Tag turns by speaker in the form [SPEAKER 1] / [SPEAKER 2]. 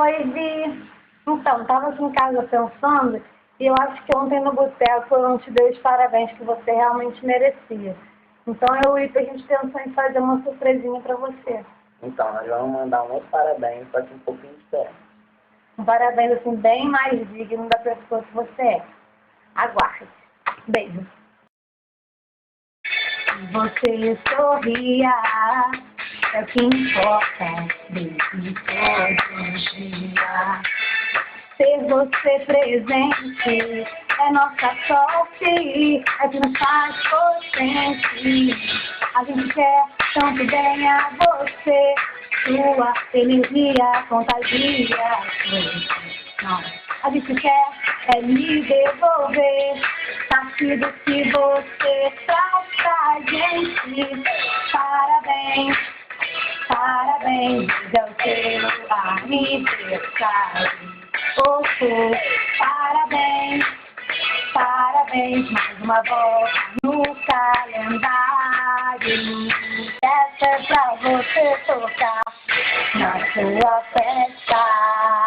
[SPEAKER 1] Oi, Vi. Então, tava aqui em casa pensando e eu acho que ontem no boteco eu não te dei os parabéns que você realmente merecia. Então eu e a gente pensou em fazer uma surpresinha pra você.
[SPEAKER 2] Então, nós vamos mandar um outro parabéns, só que um pouquinho diferente.
[SPEAKER 1] Um parabéns assim bem mais digno da pessoa que você é. Aguarde. Beijo. Você sorria, é o que importa, desde todo dia. Ter você presente é nossa sorte, é que nos faz potente. A gente quer tanto bem a você, sua energia contagia. Não, a gente quer é lhe devolver parte do que você traz pra gente. Parabéns, parabéns, é o seu aniversário. Osso, parabéns, parabéns, mais uma volta no calendário. Essa é pra você tocar na sua festa.